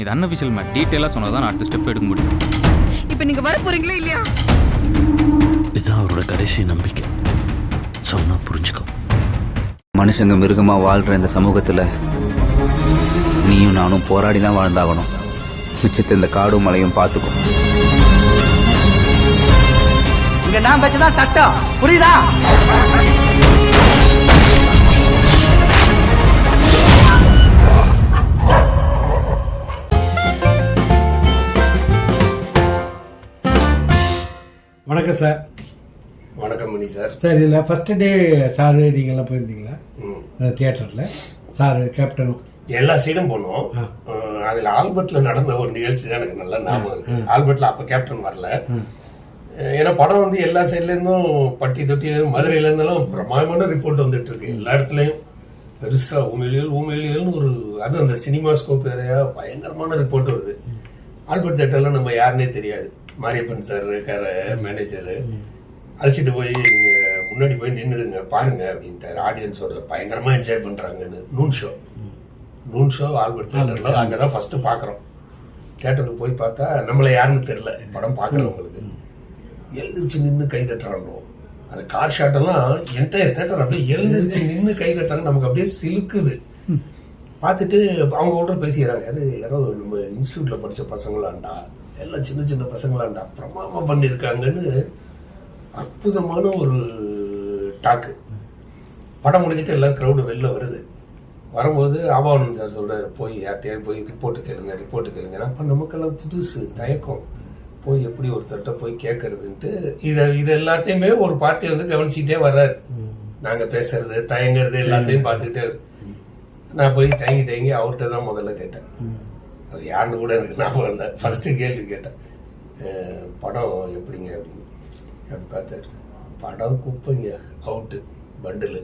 இது unofficial mat. டீட்டெயிலாக சொன்னால் தான் அடுத்த ஸ்டெப் எடுக்க முடியும். இப்போ நீங்கள் வர போறீங்களா இல்லையா? இதுதான் அவரோட கடைசி நம்பிக்கை. சொன்னா புரிஞ்சுக்கோ. மனுஷங்க மிருகமா வாழ்ற இந்த சமூகத்துல நீயும் நானும் போராடி தான் வாழ்ந்தாகணும். மிச்சத்தை இந்த காடும் மலையும் பார்த்துக்கும். இங்க நான் வச்சுதான் சட்டம், புரியுதா? வணக்கம் சார். வணக்கம் மணி சார். சார் இதில் ஃபஸ்ட்டு டே சார் நீங்கள்லாம் போயிருந்தீங்களா தியேட்டரில்? சார் கேப்டனும் எல்லா சைடும் போனோம். அதில் ஆல்பர்ட்டில் நடந்த ஒரு நிகழ்ச்சி தான் எனக்கு நல்லா ஞாபகம் இருக்கு. ஆல்பர்ட்டில் அப்போ கேப்டன் வரல. ஏன்னா படம் வந்து எல்லா சைட்லேருந்தும் பட்டி தொட்டியிலேருந்து மதுரையிலேருந்தெல்லாம் பிரமாதமான ரிப்போர்ட் வந்துட்டு இருக்கு. எல்லா இடத்துலையும் பெருசாக ஊமையிலியல்னு ஒரு அது அந்த சினிமா ஸ்கோப் ஏரியா பயங்கரமான ரிப்போர்ட் வருது. ஆல்பர்ட் தேட்டர்லாம் நம்ம யாருன்னே தெரியாது. மாரியப்பன் சார் இருக்கார மேனேஜரு அழைச்சிட்டு போய் நீங்கள் முன்னாடி போய் நின்றுடுங்க பாருங்க அப்படின்ட்டார். ஆடியன்ஸோட பயங்கரமாக என்ஜாய் பண்ணுறாங்கன்னு. நூன் ஷோ ஆல்பர்ட் தேட்டரில் அங்கே தான் ஃபஸ்ட்டு பார்க்குறோம். தேட்டருக்கு போய் பார்த்தா நம்மளை யாருன்னு தெரில. படம் பார்க்குறவங்களுக்கு எழுந்திரிச்சு நின்று கை தட்டுறாங்களோ. அந்த கார் ஷாட்டெல்லாம் என்டையர் தேட்டர் அப்படியே எழுந்திரிச்சு நின்று கை தட்டுறாங்க. நமக்கு அப்படியே சிலுக்குது. பார்த்துட்டு அவங்க கூட பேசிக்கிறாங்க. அது யாரோ நம்ம இன்ஸ்டியூட்டில் படித்த பசங்களாண்டா, எல்லாம் சின்ன சின்ன பசங்களாண்டா பிரமாதமாக பண்ணியிருக்காங்கன்னு அற்புதமான ஒரு டாக்கு. படம் முடிஞ்சிட்டு எல்லாம் க்ரௌடு வெளில வருது. வரும்போது ஆபாவனன் சார் சொல்கிறார், போய் யார்கிட்டயாவது போய் ரிப்போர்ட்டு கேளுங்க. அப்போ நமக்கெல்லாம் புதுசு தயக்கம், போய் எப்படி ஒருத்தர்கிட்ட போய் கேட்கறதுன்ட்டு இது எல்லாத்தையுமே ஒரு பார்ட்டி வந்து கவனிச்சுட்டே வர்றாரு. நாங்கள் பேசுறது தயங்குறது எல்லாத்தையும் பார்த்துக்கிட்டே. நான் போய் தயங்கி அவர்கிட்ட தான் முதல்ல கேட்டேன். அவர் யாருன்னு கூட எனக்கு ஞாபகம் இல்லை. ஃபஸ்ட்டு கேள்வி கேட்டேன், படம் எப்படிங்க அப்படின்னு. அப்படி பார்த்தாரு, படம் குப்பைங்க, அவுட்டு பண்டிலு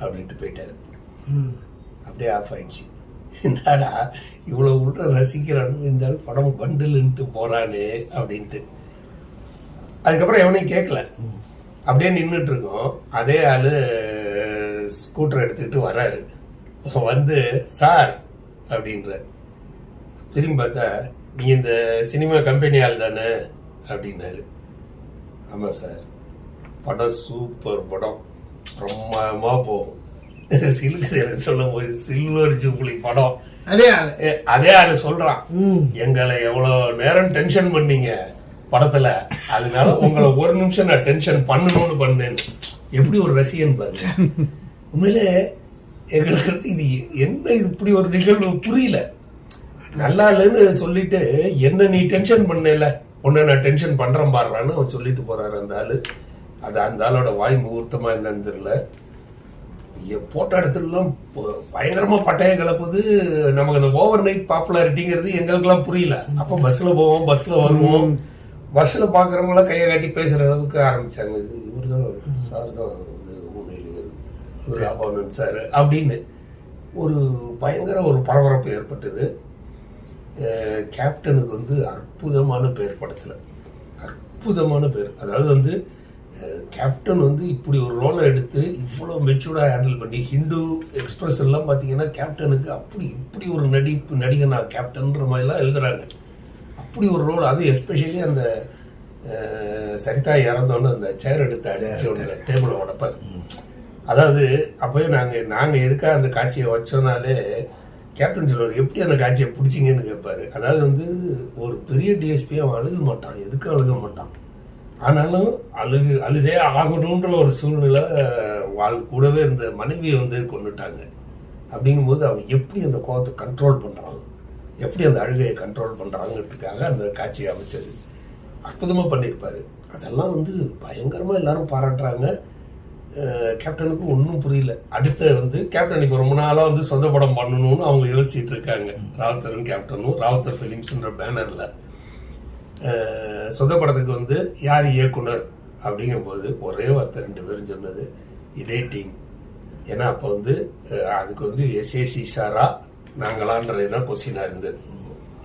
அப்படின்ட்டு போயிட்டாரு. அப்படியே ஆஃப் ஆயிடுச்சு. என்னடா இவ்வளோ உள்ள ரசிக்கிறான்னு இருந்தாலும் படம் பண்டிலுன்ட்டு போகிறானே அப்படின்ட்டு. அதுக்கப்புறம் எவனையும் கேட்கல. அப்படியே நின்றுட்டு இருக்கோம். அதே ஆள் ஸ்கூட்டர் எடுத்துக்கிட்டு வர்றாரு. வந்து சார் அப்படின்ற. திரும்பி பார்த்தா, நீ இந்த சினிமா கம்பெனி ஆள் தானே அப்படின்னாரு. ஆமாம் சார், படம் சூப்பர் படம், பிரமாதமாக போகும். சிலுக்குது எனக்கு சொல்லும் போது. சில்வர் ஜூப்ளி படம். அதே ஆளு சொல்றான், எங்களை எவ்வளவு நேரம் டென்ஷன் பண்ணீங்க படத்துல, அதனால உங்களை ஒரு நிமிஷம் நான் டென்ஷன் பண்ணணும்னு பண்ணேன். எப்படி ஒரு ரசிகன் பாருங்க. உண்மையிலே எங்களுக்கு இது என்ன, இது இப்படி ஒரு நிகழ்வு புரியல. நல்லா இல்லைன்னு சொல்லிட்டு என்ன நீ டென்ஷன் பண்ணல, உன்னை நான் டென்ஷன் பண்றேன் பாடுறான்னு அவன் சொல்லிட்டு போறாரு அந்த ஆளு. அது அந்த ஆளோட வாய் முகூர்த்தமா என்னன்னு தெரியல. போட்ட இடத்துலலாம் பயங்கரமா பட்டைய கலப்புது. நமக்கு அந்த ஓவர் நைட் பாப்புலாரிட்டிங்கிறது எங்களுக்கெல்லாம் புரியல. அப்போ பஸ்ல போவோம், பஸ்ல வருவோம், பஸ்ல பாக்குறவங்களாம் கையை காட்டி பேசுற அளவுக்கு ஆரம்பிச்சாங்க. இது இவர் தான் சார் தான் ஒரு ஆபாவனன் சார் அப்படின்னு ஒரு பயங்கர ஒரு பரபரப்பு ஏற்பட்டது. கேப்டனுக்கு வந்து அற்புதமான பேர் படத்துல, அற்புதமான பேர். அதாவது வந்து கேப்டன் வந்து இப்படி ஒரு ரோலை எடுத்து இவ்வளோ மெச்சூர்டாக ஹேண்டில் பண்ணி, ஹிந்து எக்ஸ்பிரஸ் எல்லாம் பார்த்தீங்கன்னா கேப்டனுக்கு அப்படி இப்படி ஒரு நடிகனா கேப்டன்ற மாதிரிலாம் எழுதுறாங்க. அப்படி ஒரு ரோல். அது எஸ்பெஷலி அந்த சரிதா இறந்தோன்னு அந்த சேர் எடுத்து அடிச்சு டேபிளை உடப்பார். அதாவது அப்போயே நாங்கள் எதுக்காக அந்த காட்சியை வச்சோன்னாலே கேப்டன் சொல்லுவார், எப்படி அந்த காட்சியை பிடிச்சிங்கன்னு கேட்பாரு. அதாவது வந்து ஒரு பெரிய டிஎஸ்பி அவன் அழுக மாட்டான், எதுக்கும் அழுக மாட்டான். ஆனாலும் அழுதே ஆகணுன்ற ஒரு சூழ்நிலை. கூடவே இருந்த மனைவியை வந்து கொண்டுட்டாங்க. அப்படிங்கும்போது அவன் எப்படி அந்த கோபத்தை கண்ட்ரோல் பண்ணுறான், எப்படி அந்த அழுகையை கண்ட்ரோல் பண்ணுறாங்கிறதுக்காக அந்த காட்சியை அமைச்சது. அற்புதமாக பண்ணியிருப்பார். அதெல்லாம் வந்து பயங்கரமாக எல்லாரும் பாராட்டுறாங்க. கேப்டனுக்கு ஒன்றும் புரியல. அடுத்த வந்து கேப்டன் இப்போ ரொம்ப நாளாக வந்து சொந்த படம் பண்ணணும்னு அவங்க யோசிச்சுட்டு இருக்காங்க. ராவுத்தரும் கேப்டனும் ராவுத்தர் ஃபிலிம்ஸ்ன்ற பேனரில் சொந்த படத்துக்கு வந்து யார் இயக்குனர் அப்படிங்கும்போது ஒரே வார்த்தை 2 பேரும் சொன்னது, இதே டீம். ஏன்னா அப்போ வந்து அதுக்கு வந்து எஸ்ஏசி சாரா நாங்களான்றது தான் கொஸ்டினாக இருந்தது.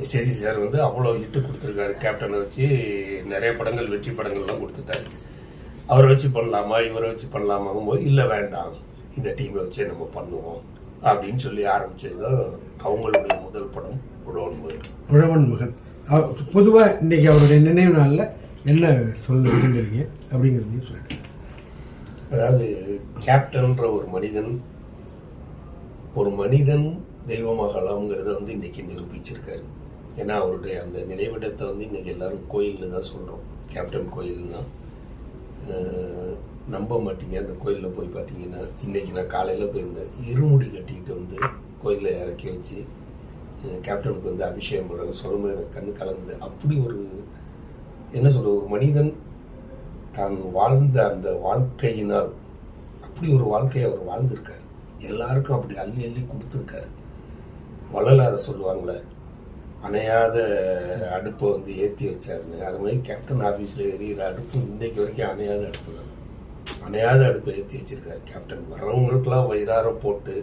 எஸ்ஏசி சார் வந்து அவ்வளோ ஹிட்டு கொடுத்துருக்காரு. கேப்டனை வச்சு நிறைய படங்கள், வெற்றி படங்கள்லாம் கொடுத்துட்டாரு. அவரை வச்சு பண்ணலாமா இவரை வச்சு பண்ணலாமாங்கும் போது இல்லை வேண்டாம், இந்த டீமை வச்சே நம்ம பண்ணுவோம் அப்படின்னு சொல்லி ஆரம்பிச்சது தான் அவங்களுடைய முதல் படம் உழவன் மகன். உழவன் மகன். பொதுவாக இன்றைக்கி அவருடைய நினைவு நாளில் என்ன சொல்ல விரும்புகிறீங்க அப்படிங்கிறதையும் சொல்லிட்டு. அதாவது கேப்டன்ற ஒரு மனிதன் தெய்வமாகலாம்ங்கிறத வந்து இன்னைக்கு நிரூபிச்சிருக்காரு. ஏன்னா அவருடைய அந்த நினைவிடத்தை வந்து இன்னைக்கு எல்லாரும் கோயில்னு தான் சொல்கிறோம். கேப்டன் கோயில்னா நம்ப மாட்டீங்க. அந்த கோயிலில் போய் பார்த்தீங்கன்னா இன்றைக்கி நான் காலையில் போயிருந்தேன். இருமுடி கட்டிக்கிட்டு வந்து கோயிலில் இறக்கி வச்சு கேப்டனுக்கு வந்து அபிஷேகம் பண்ணுறாங்க. சொல்லும்போது எனக்கு கண்ணு கலங்குது. அப்படி ஒரு என்ன சொல்ற, ஒரு மனிதன் தான் வாழ்ந்த அந்த வாழ்க்கையினால் அப்படி ஒரு வாழ்க்கையை அவர் வாழ்ந்திருக்கார். எல்லாருக்கும் அப்படி அள்ளி அள்ளி கொடுத்துருக்காரு. வள்ளலாரை சொல்லுவாங்களே, அணையாத அடுப்பை வந்து ஏற்றி வச்சாருன்னு, அது மாதிரி கேப்டன் ஆஃபீஸில் எரியிற அடுப்பு இன்னைக்கு வரைக்கும் அணையாத அடுப்பு தான். அணையாத அடுப்பை ஏற்றி வச்சிருக்காரு கேப்டன். வர்றவங்களுக்கெல்லாம் வயிறார போட்டு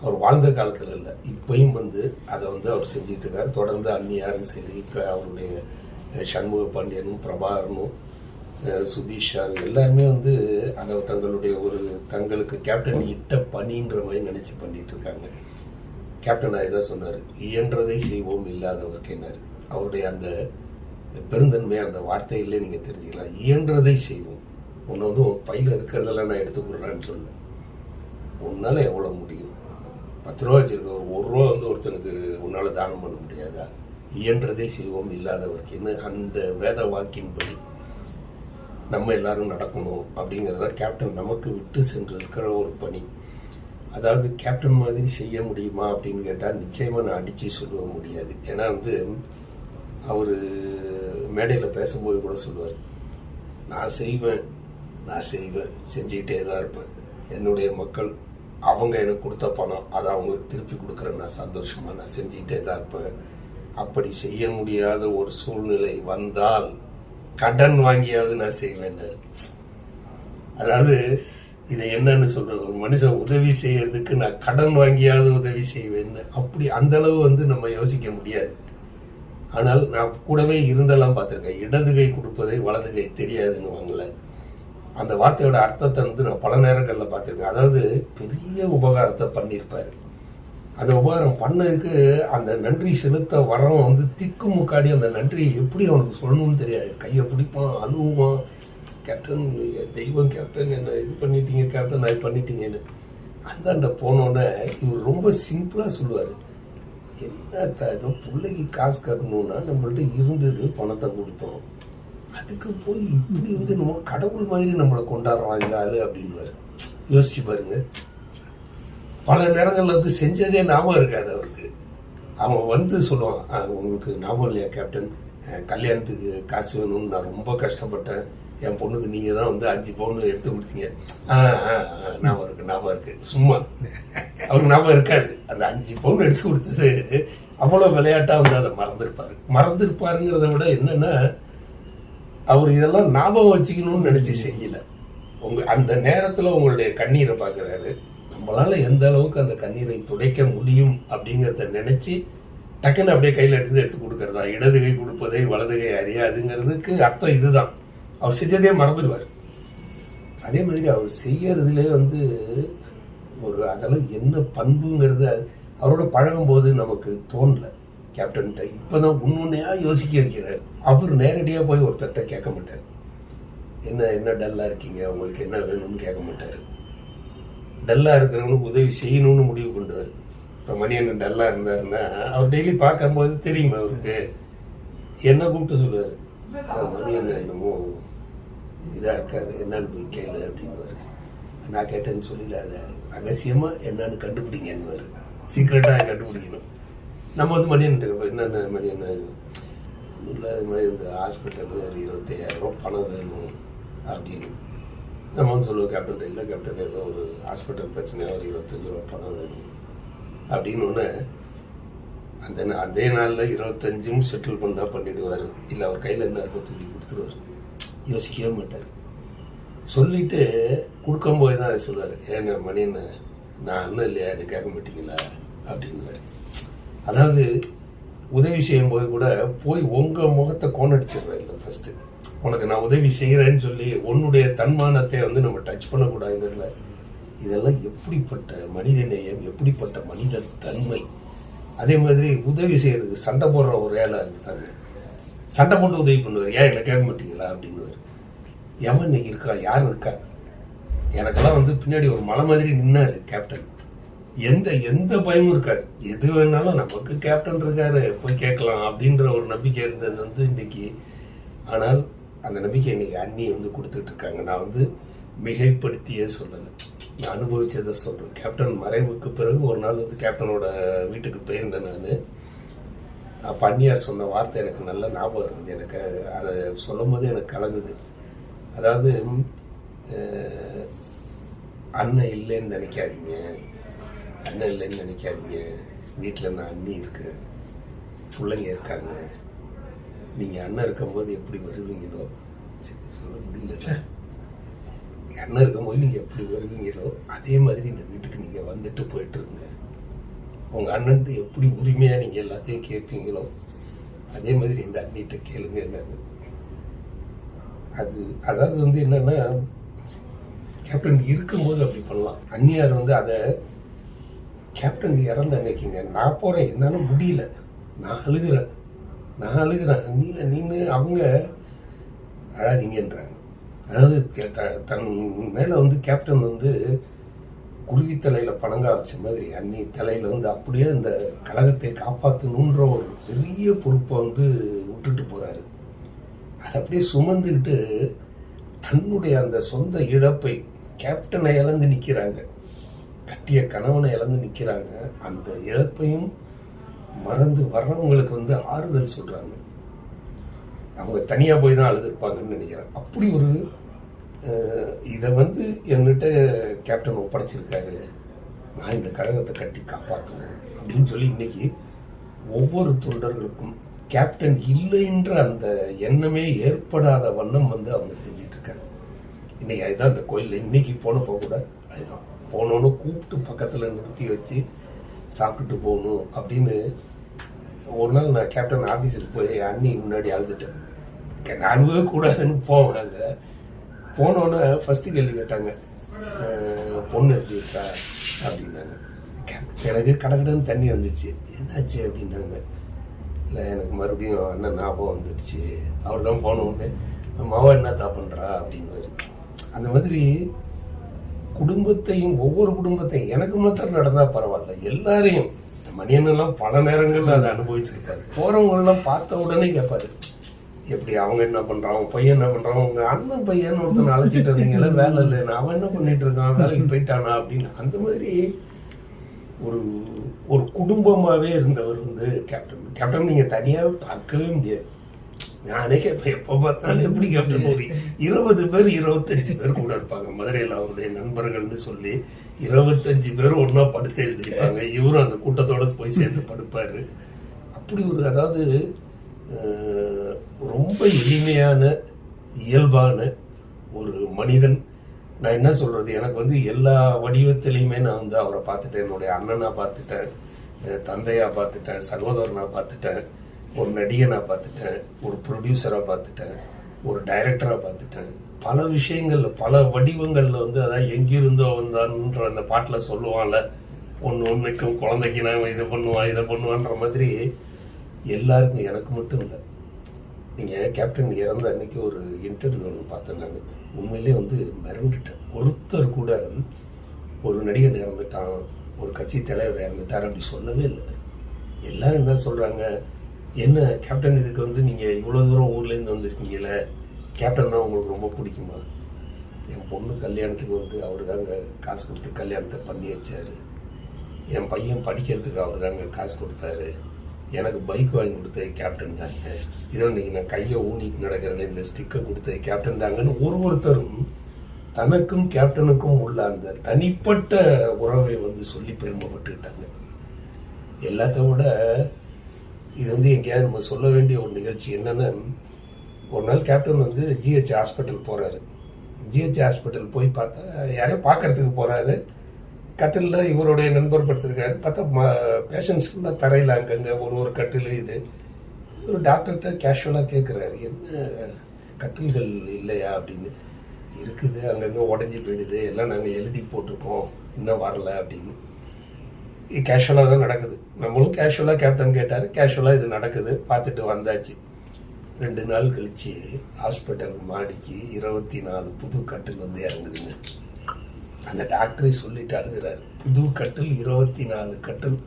அவர் வாழ்ந்த காலத்தில் இல்லை, இப்பயும் வந்து அதை வந்து அவர் செஞ்சிட்டு இருக்காரு. தொடர்ந்து அந்நியாரும் சரி, இப்போ அவருடைய சண்முக பாண்டியனும் பிரபாகரனும் சுதீஷார் எல்லாருமே வந்து அதை தங்களுக்கு கேப்டன் இட்ட பணின்ற மாதிரி நினச்சி பண்ணிட்டு இருக்காங்க. கேப்டன் இதான் சொன்னார், இயன்றதை செய்வோம் இல்லாதவர்க்கினார். அவருடைய அந்த பெருந்தன்மை அந்த வார்த்தையிலே நீங்கள் தெரிஞ்சுக்கலாம். இயன்றதை செய்வோம். உன்னை வந்து உன் பையில் இருக்கிறதெல்லாம் நான் எடுத்துக்கொடுறேன்னு சொல்ல, உன்னால் எவ்வளோ முடியும்? 10 ரூபா வச்சுருக்க, ஒரு ரூபா வந்து ஒருத்தனுக்கு உன்னால் தானம் பண்ண முடியாதா? இயன்றதை செய்வோம் இல்லாதவர்க்குன்னு அந்த வேத வாக்கின்படி நம்ம எல்லாரும் நடக்கணும் அப்படிங்கிறத கேப்டன் நமக்கு விட்டு சென்று இருக்கிற ஒரு பணி. அதாவது கேப்டன் மாதிரி செய்ய முடியுமா அப்படின்னு கேட்டால் நிச்சயமாக நான் அடித்து சொல்ல முடியாது. ஏன்னா வந்து அவர் மேடையில் பேசும்போது கூட சொல்லுவார், நான் செய்வேன் செஞ்சுக்கிட்டே தான் இருப்பேன். என்னுடைய மக்கள் அவங்க எனக்கு கொடுத்த பணம் அதை அவங்களுக்கு திருப்பி கொடுக்குறேன், நான் சந்தோஷமாக நான் செஞ்சுக்கிட்டே தான் இருப்பேன். அப்படி செய்ய முடியாத ஒரு சூழ்நிலை வந்தால் கடன் வாங்கியாவது நான் செய்வேன்னாரு. அதாவது இதை என்னன்னு சொல்ற, ஒரு மனுஷன் உதவி செய்யறதுக்கு நான் கடன் வாங்கியாவது உதவி செய்வேன்னு, அப்படி அந்த அளவு வந்து நம்ம யோசிக்க முடியாது. ஆனால் நான் கூடவே இருந்தெல்லாம் பார்த்துருக்கேன், இடது கை கொடுப்பதை வலது கை தெரியாதுன்னு வாங்கல. அந்த வார்த்தையோட அர்த்தத்தை வந்து நான் பல நேரங்களில் பார்த்துருக்கேன். அதாவது பெரிய உபகாரத்தை பண்ணியிருப்பாரு. அந்த உபகாரம் பண்ணதுக்கு அந்த நன்றி செலுத்த வரவன் வந்து திக்கு முக்காடி அந்த நன்றியை எப்படி அவனுக்கு சொல்லணும்னு தெரியாது. கையை பிடிப்பான், அழுவான், கேப்டன் தெய்வம், கேப்டன் என்ன இது பண்ணிட்டீங்க, கேப்டன் அது பண்ணிட்டீங்கன்னு. அந்தாண்ட போனோடனே இவர் ரொம்ப சிம்பிளாக சொல்லுவார், என்ன ஏதோ பிள்ளைக்கு காசு கட்டணும்னா நம்மள்ட்ட இருந்தது பணத்தை கொடுத்தோம், அதுக்கு போய் இப்படி வந்து நம்ம கடவுள் மாதிரி நம்மளை கொண்டாடுறோம் இந்த ஆளு அப்படின்னுவார். யோசிச்சு பாருங்க. பல நேரங்களில் வந்து செஞ்சதே ஞாபகம் இருக்காது அவருக்கு. அவன் வந்து சொல்லுவான், உங்களுக்கு ஞாபகம் இல்லையா கேப்டன், கல்யாணத்துக்கு காசு வேணும்னு நான் ரொம்ப கஷ்டப்பட்டேன், என் பொண்ணுக்கு நீங்கள் தான் வந்து 5 பவுன் எடுத்து கொடுத்தீங்க. ஞாபகம் இருக்கு. சும்மா அவருக்கு ஞாபகம் இருக்காது. அந்த 5 பவுன் எடுத்து கொடுத்தது அவ்வளோ விளையாட்டாக வந்து அதை மறந்துருப்பாருங்கிறத விட என்னென்னா, அவர் இதெல்லாம் ஞாபகம் வச்சுக்கணும்னு நினச்சி செய்யலை. அந்த நேரத்தில் உங்களுடைய கண்ணீரை பார்க்குறாரு. நம்மளால எந்த அளவுக்கு அந்த கண்ணீரை துடைக்க முடியும் அப்படிங்கிறத நினைச்சு டக்குன்னு அப்படியே கையில் எடுத்து கொடுக்கறதா. இடது கை கொடுப்பதை வலது கை அறியாதுங்கிறதுக்கு அர்த்தம் இதுதான். அவர் செஞ்சதே மறந்துடுவார். அதே மாதிரி அவர் செய்யறதுலே வந்து அதெல்லாம் என்ன பண்புங்கிறது அவரோட பழகும் போது நமக்கு தோணல. கேப்டன்கிட்ட இப்போதான் ஒன்னொன்னையா யோசிக்க வைக்கிறார். அவர் நேரடியாக போய் ஒருத்தர்கிட்ட கேட்க மாட்டார், என்ன டல்லாக இருக்கீங்க, உங்களுக்கு என்ன வேணும்னு கேட்க மாட்டார். டல்லாக இருக்கிறவனுக்கு உதவி செய்யணும்னு முடிவு பண்ணுவார். இப்போ மணியண்ணன் டல்லாக இருந்தாருன்னா அவர் டெய்லி பார்க்கும்போது தெரியுமா அவருக்கு, என்ன கூப்பிட்டு சொல்லுவார், மணியண்ணன் என்னமோ இதாக இருக்காரு, என்னன்னு போய் கேளு அப்படின்னுவார். நான் கேட்டேன்னு சொல்லல, அதை ரகசியமாக என்னன்னு கண்டுபிடிங்கன்னுவார். சீக்கிரட்டாக கண்டுபிடிக்கணும். நம்ம வந்து மணியன்ட்டு என்னென்ன மணியண்ணன் இல்லை, இது மாதிரி இந்த ஹாஸ்பிட்டலு ஒரு 25,000 ரூபா பணம் வேணும் அப்படின்னு நம்ம வந்து சொல்லுவோம். கேப்டன் இல்லை கேப்டன், ஏதோ ஒரு ஹாஸ்பிட்டல் பிரச்சனையாக ஒரு 25 ரூபா பணம் வேணும் அப்படின்னு ஒன்று அதே நாளில் 25 செட்டில் பண்ணால் பண்ணிவிடுவார். இல்லை அவர் கையில் என்ன இருக்கோ தூக்கி கொடுத்துருவார். யோசிக்கவே மாட்டார். சொல்லிவிட்டு கொடுக்கும்போது தான் சொல்லுவார், ஏங்க மணியண்ண நான் இன்னும் இல்லையா, என்ன கேட்க மாட்டீங்களா அப்படின்னுவார். அதாவது உதவி செய்யும்போது கூட போய் உங்கள் முகத்தை கோணடிச்சிடுற இல்லை, ஃபஸ்ட்டு உனக்கு நான் உதவி செய்கிறேன்னு சொல்லி உன்னுடைய தன்மானத்தை வந்து நம்ம டச் பண்ணக்கூடாதுங்கிறதுல இதெல்லாம் எப்படிப்பட்ட மனித நேயம், எப்படிப்பட்ட மனித தன்மை. அதே மாதிரி உதவி செய்யறதுக்கு சண்டை போடுற ஒரு ஆளா இருந்தாங்க. சண்டை போட்டு உதவி பண்ணுவார். ஏன் என்ன கேட்க மாட்டீங்களா அப்படின்னுவார். எவன் இன்னைக்கு இருக்கா, யார் இருக்கா? எனக்கெல்லாம் வந்து பின்னாடி ஒரு மலை மாதிரி நின்னாரு கேப்டன். எந்த பயமும் இருக்காது. எது வேணாலும் நமக்கு கேப்டன் இருக்காரு, போய் கேட்கலாம் அப்படின்ற ஒரு நம்பிக்கை இருந்தது வந்து இன்னைக்கு. ஆனால் அந்த நம்பிக்கை இன்னைக்கு அண்ணி வந்து கொடுத்துட்டு இருக்காங்க. நான் வந்து மிகைப்படுத்தியே சொல்லலை, நான் அனுபவிச்சதை சொல்கிறேன். கேப்டன் மறைவுக்கு பிறகு ஒரு நாள் வந்து கேப்டனோட வீட்டுக்கு போயிருந்தேன் நான். அப்போ அண்ணியார் சொன்ன வார்த்தை எனக்கு நல்ல ஞாபகம் இருக்குது. எனக்கு அதை சொல்லும் போது எனக்கு கலங்குது. அதாவது அண்ணன் இல்லைன்னு நினைக்காதீங்க, அண்ணன் இல்லைன்னு நினைக்காதீங்க. வீட்டில் நான் அண்ணி இருக்கு, பிள்ளைங்க இருக்காங்க. நீங்கள் அண்ணன் இருக்கும்போது எப்படி வருவீங்களோ, சரி சொல்ல முடியல, அண்ணன் இருக்கும்போது நீங்கள் எப்படி வருவீங்களோ அதே மாதிரி இந்த வீட்டுக்கு நீங்கள் வந்துட்டு போயிட்டுருங்க. உங்கள் அண்ணன்ட்டு எப்படி உரிமையாக நீங்கள் எல்லாத்தையும் கேட்பீங்களோ அதே மாதிரி இந்த அண்ணிட்ட கேளுங்க. என்னன்னு அதாவது வந்து என்னென்னா, கேப்டன் இருக்கும்போது அப்படி பண்ணலாம். அண்ணியார் வந்து அதை கேப்டன் இறந்த அன்னைக்குங்க நான் போகிறேன், என்னால் முடியல, நான் அழுகிறேன். நீங்க அவங்க அழாதீங்கன்றாங்க. அதாவது தன் மேலே வந்து கேப்டன் வந்து குருவி தலையில் பணங்கா வச்ச மாதிரி அன்னி தலையில் வந்து அப்படியே இந்த கழகத்தை காப்பாற்றணுன்ற ஒரு பெரிய பொறுப்பை வந்து விட்டுட்டு போகிறாரு. அதை அப்படியே சுமந்துக்கிட்டு தன்னுடைய அந்த சொந்த இழப்பை, கேப்டனை இழந்து நிற்கிறாங்க, கட்டிய கணவனை இழந்து நிற்கிறாங்க. அந்த இழப்பையும் மறந்து வர்றவங்களுக்கு வந்து ஆறுதல் சொல்கிறாங்க. அவங்க தனியாக போய் தான் அழுதுருப்பாங்கன்னு நினைக்கிறேன். அப்படி ஒரு இதை வந்து என்கிட்ட கேப்டன் ஒப்படைச்சிருக்காரு, நான் இந்த கழகத்தை கட்டி காப்பாற்றணும் அப்படின்னு சொல்லி இன்னைக்கு ஒவ்வொரு தொண்டர்களுக்கும் கேப்டன் இல்லைன்ற அந்த எண்ணமே ஏற்படாத வண்ணம் வந்து அவங்க செஞ்சிட்ருக்காங்க. இன்றைக்கி அதுதான் இந்த கோயிலில் இன்றைக்கி போனப்போ கூட அதுதான் போனோன்னு கூப்பிட்டு பக்கத்தில் நிறுத்தி வச்சு சாப்பிட்டுட்டு போகணும் அப்படின்னு. ஒரு நாள் நான் கேப்டன் ஆஃபீஸுக்கு போய் அண்ணி முன்னாடி அழுதுட்டேன். அழுவே கூடாதுன்னு போவாங்க. போனோன்னே ஃபஸ்ட்டு கேள்வி கேட்டாங்க, பொண்ணு எப்படி இருக்கா அப்படின்னாங்க. எனக்கு கடகடன்னு தண்ணி வந்துச்சு. என்னாச்சு அப்படின்னாங்க. இல்லை எனக்கு மறுபடியும் அண்ணன் ஞாபகம் வந்துடுச்சு. அவர் தான் போனோடனே மாவா என்னத்தா பண்ணுறா அப்படின்னு. அந்த மாதிரி குடும்பத்தையும் ஒவ்வொரு குடும்பத்தையும் எனக்கு மாத்திரம் நடந்தால் பரவாயில்ல, எல்லாரையும் மணியனெல்லாம் பல நேரங்களில் அதை அனுபவிச்சிருக்காரு. போகிறவங்களெல்லாம் பார்த்த உடனே கேட்பாரு, எப்படி அவங்க என்ன பண்ணுறான், அவங்க பையன் என்ன பண்ணுறான், அவங்க அண்ணன் பையன் ஒருத்தனை அழைச்சிட்டு இருந்தீங்களே வேலை இல்லைன்னு, அவன் என்ன பண்ணிட்டு இருக்கான், வேலைக்கு போயிட்டானா அப்படின்னு. அந்த மாதிரி ஒரு ஒரு குடும்பமாகவே இருந்தவர் வந்து கேப்டன் நீங்கள் தனியாக பார்க்கவே முடியாது. நானே கேட்பேன், எப்போ பார்த்தாலும் எப்படி கேப்டன் ஒரு 20 பேர் 25 பேர் கூட இருப்பாங்க. மதுரையில் அவருடைய நண்பர்கள்னு சொல்லி 25 பேர் ஒன்றா படுத்து எழுதிருப்பாங்க. இவரும் அந்த கூட்டத்தோட போய் சேர்ந்து படுப்பார். அப்படி ஒரு, அதாவது ரொம்ப எளிமையான இயல்பான ஒரு மனிதன். நான் என்ன சொல்கிறது, எனக்கு வந்து எல்லா வடிவத்திலையுமே நான் வந்து அவரை பார்த்துட்டேன். என்னுடைய அண்ணனாக பார்த்துட்டேன், தந்தையாக பார்த்துட்டேன், சகோதரனாக பார்த்துட்டேன், ஒரு நடிகனாக பார்த்துட்டேன், ஒரு ப்ரொடியூசராக பார்த்துட்டேன், ஒரு டைரக்டராக பார்த்துட்டேன். பல விஷயங்களில் பல வடிவங்களில் வந்து அதான் எங்கிருந்தோ வந்தான்ற அந்த பாட்டில் சொல்லுவான்ல, ஒன்றுக்கும் குழந்தைக்கு நான் இதை பண்ணுவான்ற மாதிரி எல்லாருக்கும், எனக்கு மட்டும் இல்லை. நீங்கள் கேப்டன் இறந்த அன்னைக்கு ஒரு இன்டர்வியூ ஒன்று பார்த்தேன். நான் உண்மையிலே வந்து மிரண்டுட்டேன். ஒருத்தர் கூட ஒரு நடிகன் இறந்துட்டான், ஒரு கட்சி தலைவர் இறந்துட்டார் அப்படி சொல்லவே இல்லை. எல்லாரும் என்ன சொல்கிறாங்க, என்ன கேப்டன் இதுக்கு வந்து நீங்கள் இவ்வளோ தூரம் ஊர்லேருந்து வந்திருக்கீங்களே, கேப்டன்னா உங்களுக்கு ரொம்ப பிடிக்குமா? என் பொண்ணு கல்யாணத்துக்கு வந்து அவர் தாங்க காசு கொடுத்து கல்யாணத்தை பண்ணி வச்சார். என் பையன் படிக்கிறதுக்கு அவர் தாங்க காசு கொடுத்தாரு. எனக்கு பைக் வாங்கி கொடுத்தது கேப்டன் தாங்க. இதோ இன்னைக்கு நான் கையை ஊனிட்டு நடக்கிறேன்னு இந்த ஸ்டிக்கை கொடுத்தது கேப்டன் தாங்கன்னு ஒருத்தரும் தனக்கும் கேப்டனுக்கும் உள்ள அந்த தனிப்பட்ட உறவை வந்து சொல்லி பெருமைப்பட்டுக்கிட்டாங்க. எல்லாத்த விட இது வந்து எங்கேயாவது நம்ம சொல்ல வேண்டிய ஒரு நிகழ்ச்சி என்னென்னா, ஒரு நாள் கேப்டன் வந்து ஜிஹெச் ஹாஸ்பிட்டல் போகிறாரு. ஜிஹெச் ஹாஸ்பிட்டல் போய் பார்த்தா யாரையும் பார்க்கறதுக்கு போகிறாரு. கட்டிலில் இவருடைய நண்பர் படுத்திருக்காரு. பார்த்தா பேஷண்ட்ஸ் ஃபுல்லாக தரையில் அங்கங்கே ஒரு கட்டில். இது ஒரு டாக்டர்கிட்ட கேஷுவலாக கேட்குறாரு, என்ன கட்டில்கள் இல்லையா அப்படின்னு. இருக்குது, அங்கங்கே உடஞ்சி போயிடுது, எல்லாம் நாங்கள் எழுதி போட்டிருக்கோம், இன்னும் வரல அப்படின்னு. கேஷுவலாக தான் நடக்குது. நம்மளும் கேஷுவலாக கேப்டன் கேட்டார், கேஷுவலாக இது நடக்குது, பார்த்துட்டு வந்தாச்சு. 2 நாள் கழிச்சு ஹாஸ்பிட்டல் மாடிக்கு 24 புது கட்டில் வந்து இறங்குதுங்க. அந்த டாக்டரே சொல்லிட்டு அழுகிறாரு, புது கட்டில் 24 கட்டில்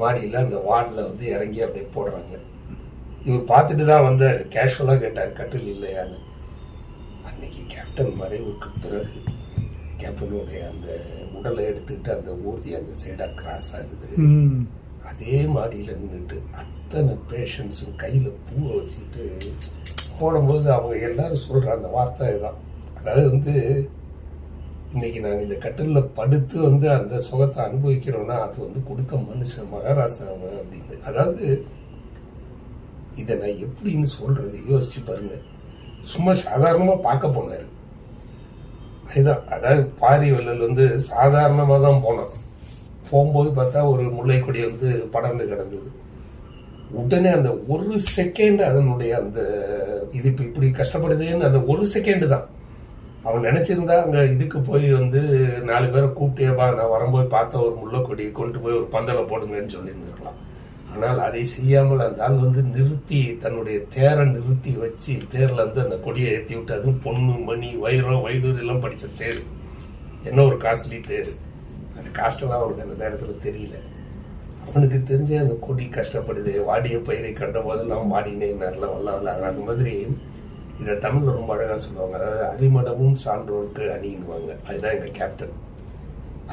மாடியில் அந்த வார்டில் வந்து இறங்கி அப்படியே போடுறாங்க. இவர் பார்த்துட்டு தான் வந்தார், கேஷுவலாக கேட்டார் கட்டில் இல்லையான்னு. அன்னைக்கு கேப்டன் மறைவுக்கு பிறகு கேப்டனுடைய அந்த உடலை எடுத்துக்கிட்டு அந்த ஊர்தி அந்த சைடாக கிராஸ் ஆகுது. அதே மாடியில் நின்றுட்டு அத்தனை பேஷண்ட்ஸும் கையில் பூவை வச்சுக்கிட்டு போடும்போது அவங்க எல்லாரும் சொல்கிற அந்த வார்த்தை தான். அதாவது வந்து இன்னைக்கு நாங்கள் இந்த கட்டிலில் படுத்து வந்து அந்த சுகத்தை அனுபவிக்கிறோன்னா அது வந்து கொடுத்த மனுஷன் மகாராஷ்டிராவன் அப்படின்னு. அதாவது இதை நான் எப்படின்னு சொல்றது யோசிச்சு பாருங்க. சும்மா சாதாரணமாக பார்க்க போனார், அதுதான். அதாவது பாரி வள்ளல் வந்து சாதாரணமாக தான் போனான். போகும்போது பார்த்தா ஒரு முல்லைக்கொடி வந்து படர்ந்து கிடந்தது. உடனே அந்த 1 செகண்ட் அதனுடைய அந்த இது இப்போ இப்படி கஷ்டப்படுதுன்னு அந்த 1 செகண்டு தான். அவன் நினைச்சிருந்தா அங்கே இதுக்கு போய் வந்து 4 பேரை கூப்பிட்டேப்பா நான் வரும்போது பார்த்த ஒரு முல்லைக்கொடி கொண்டு போய் ஒரு பந்தலை போடுங்கன்னு சொல்லியிருந்துருக்கலாம். ஆனால் அதை செய்யாமல் அந்த ஆள் வந்து நிறுத்தி தன்னுடைய தேரை நிறுத்தி வச்சு தேரில் வந்து அந்த கொடியை ஏற்றி விட்டு, அதுவும் பொண்ணு மணி வைரம் வைடூர் எல்லாம் படித்த தேர், என்ன ஒரு காஸ்ட்லி தேர். அந்த காஸ்டெல்லாம் அவனுக்கு அந்த நேரத்தில் தெரியல. அவனுக்கு தெரிஞ்ச அந்த கொடி கஷ்டப்படுது, வாடிய பயிரை கண்ட போதெல்லாம் வாடினேன்னார்லாம் வல்ல. அந்த மாதிரி இதை தமிழில் ரொம்ப அழகாக சொல்லுவாங்க. அதாவது அரிமடமும் சான்றோருக்கு அணின்னுவாங்க. அதுதான் எங்கள் கேப்டன்.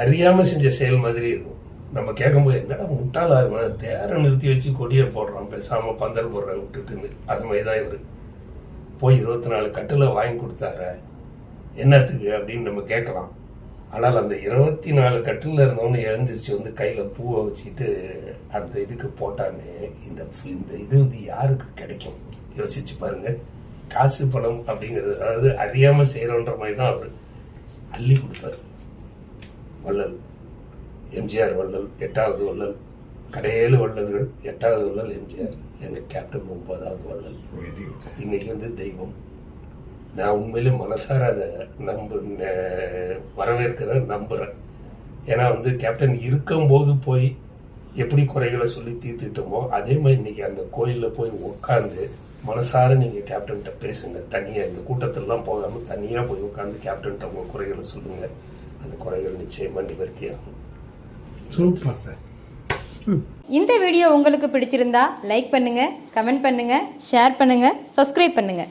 அறியாமல் செஞ்ச செயல் மாதிரி இருக்கும். நம்ம கேட்கும்போது என்னடா முட்டாளா இவன் தேரை நிறுத்தி வச்சு கொடியை போடுறான், பேசாமல் பந்தல் போடுற விட்டுட்டுன்னு. அது மாதிரி தான் இவர் போய் 24 கட்டில் வாங்கி கொடுத்தார என்னத்துக்கு அப்படின்னு நம்ம கேட்கலாம். ஆனால் அந்த 24 கட்டில் இருந்தவனு எழுந்திரிச்சு வந்து கையில் பூவை வச்சுட்டு அந்த இதுக்கு போட்டான்னு இந்த இது வந்து யாருக்கு கிடைக்கும் யோசிச்சு பாருங்க. காசு பணம் அப்படிங்கிறது, அதாவது அறியாமல் செய்கிறோன்ற மாதிரி தான் அவர் அள்ளி கொடுத்தார். வள்ளல், எம்ஜிஆர் வள்ளல் 8வது வள்ளல், கடையேழு வள்ளல்கள், 8வது வள்ளல் எம்ஜிஆர், எங்கள் கேப்டன் 9வது வள்ளல். இன்னைக்கு வந்து தெய்வம். நான் உண்மையிலே மனசார அதை வரவேற்கிறேன், நம்புகிறேன். ஏன்னா வந்து கேப்டன் இருக்கும்போது போய் எப்படி குறைகளை சொல்லி தீர்த்துட்டோமோ அதே மாதிரி இன்னைக்கு அந்த கோயிலில் போய் உட்காந்து மனசார நீங்கள் கேப்டன்கிட்ட பேசுங்க. தனியாக இந்த கூட்டத்திலலாம் போகாமல் தனியாக போய் உட்காந்து கேப்டன்கிட்ட உங்கள் குறைகளை சொல்லுங்கள். அந்த குறைகள் நிச்சயமாக நிவர்த்தி ஆகும். Super sir. இந்த வீடியோ உங்களுக்கு பிடிச்சிருந்தா லைக் பண்ணுங்க, கமெண்ட் பண்ணுங்க, ஷேர் பண்ணுங்க, சப்ஸ்கிரைப் பண்ணுங்க.